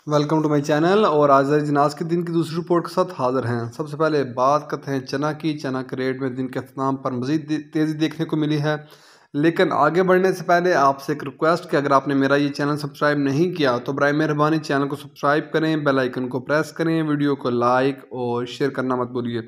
Welcome to my channel. और आज जिनास के दिन की दूसरी रिपोर्ट के साथ हाजिर हैं। सबसे पहले बात करते हैं चना की। चना के रेट में दिन के अख्ताम पर मज़ीद तेज़ी देखने को मिली है। लेकिन आगे बढ़ने से पहले आपसे एक रिक्वेस्ट कि अगर आपने मेरा ये चैनल सब्सक्राइब नहीं किया तो बराए मेहरबानी चैनल को सब्सक्राइब करें, बेल आइकन को प्रेस करें, वीडियो को लाइक और शेयर करना मत भूलिए।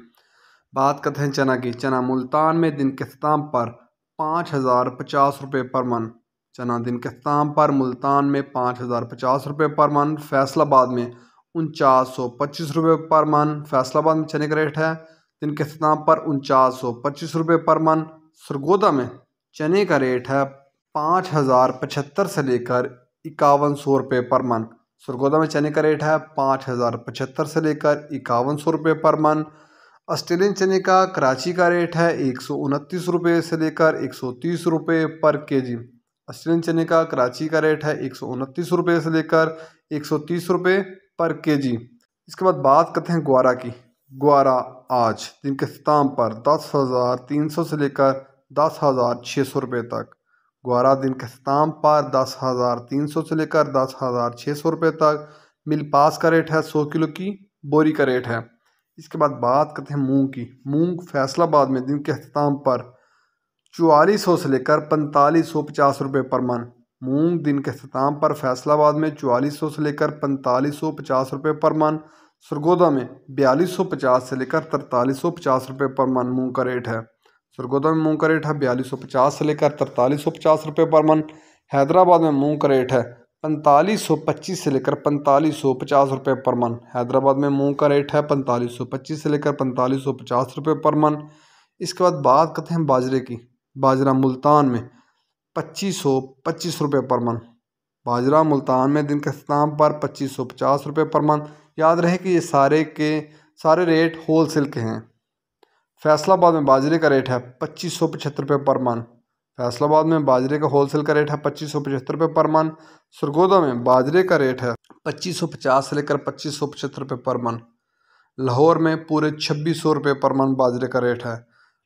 बात करते हैं चना की। चना मुल्तान में दिन के अख्ताम पर 5,050 रुपये पर मन। चना दिन के अख्ताम पर मुल्तान में 5,050 रुपये पर मन। फैसलाबाद में 4925 रुपये पर मन। फैसलाबाद में चने का रेट है दिन के अख्ताम पर 4925 रुपये पर मन। सरगोदा में चने का रेट है 5,075 से लेकर 5,100 रुपये पर मन। सरगोदा में चने का रेट है 5,075 से लेकर 5,100 रुपये पर मन। ऑस्ट्रेलियन चने का कराची का रेट है 129 रुपये से लेकर 130 रुपये पर केजी। ऑस्ट्रेलियन चने का कराची का रेट है 129 रुपये से लेकर 130 रुपये पर केजी। इसके बाद बात करते हैं ग्वारा की। ग्वारा आज दिन के अख्ताम पर 10,300 से लेकर 10,600 रुपये तक। ग्वारा दिन के अख्ताम पर 10,300 से लेकर 10,600 रुपये तक। मिल पास का रेट है 100 किलो की बोरी का रेट है। इसके बाद बात करते हैं मूंग की। मूंग फैसलाबाद में दिन के अख्ताम पर 4400 से लेकर 4550 रुपये पर मन। मूंग दिन के अख्ताम पर फैसलाबाद में 4400 से लेकर 4550 रुपये पर मन। सरगोदा में 4250 से लेकर 4350 रुपये पर मन मूंग का रेट है। सरगोदा में मूंग का रेट है 4250 से लेकर 4350 रुपये पर मन। हैदराबाद में मूंग का रेट है 4525 से लेकर 4550 रुपये पर मन। हैदराबाद में मूंग का रेट है 4525 से लेकर 4550 रुपये पर मन। इसके बाद बात करते हैं बाजरे की। बाजरा मुल्तान में 2525 रुपये पर मन। बाजरा मुल्तान में दिन के अख्ताम पर 2550 रुपये पर मन। याद रहे कि ये सारे के सारे रेट होल सेल के हैं। फैसलाबाद में बाजरे का रेट है 2575 पर मन। फैसलाबाद में बाजरे का होलसेल का रेट है 2575 पर मन। सरगोदा में बाजरे का रेट है 2550 से लेकर 2575 पर मन। लाहौर में पूरे 2600 रुपये पर मन बाजरे का रेट है।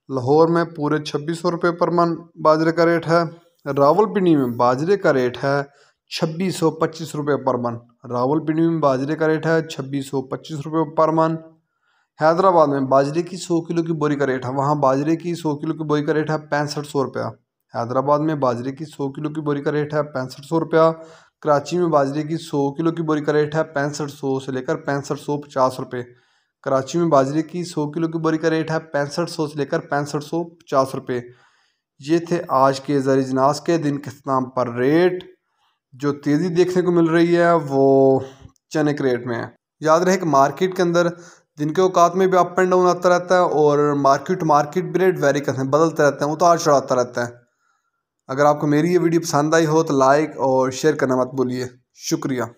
लाहौर में पूरे 2600 रुपये पर मन बाजरे का रेट है। रावलपिंडी में बाजरे का रेट है 2625 रुपये पर मन। रावलपिंडी में बाजरे का रेट है 2625 रुपये पर मन। हैदराबाद में बाजरे की 100 किलो की बोरी का रेट है, वहाँ बाजरे की 100 किलो की बोरी का रेट है 6500 रुपया। हैदराबाद में बाजरे की 100 किलो की बोरी का रेट है 6500 रुपया। कराची में बाजरे की 100 किलो की बोरी का रेट है 6500 से लेकर 6550 रुपये। कराची में बाजरे की 100 किलो की बोरी का रेट है 6500 से लेकर 6550 रुपये। ये थे आज के ज़रिए जिनास के दिन के अख्ताम पर रेट। जो तेज़ी देखने को मिल रही है वो चने के रेट में है। याद रहे कि मार्केट के अंदर दिन के औकात में भी अप एंड डाउन आता रहता है और मार्केट भी रेट वेरी करते हैं, बदलते रहते हैं, उतार चढ़ाता रहता है। अगर आपको मेरी ये वीडियो पसंद आई हो तो लाइक और शेयर करना मत भूलिए। शुक्रिया।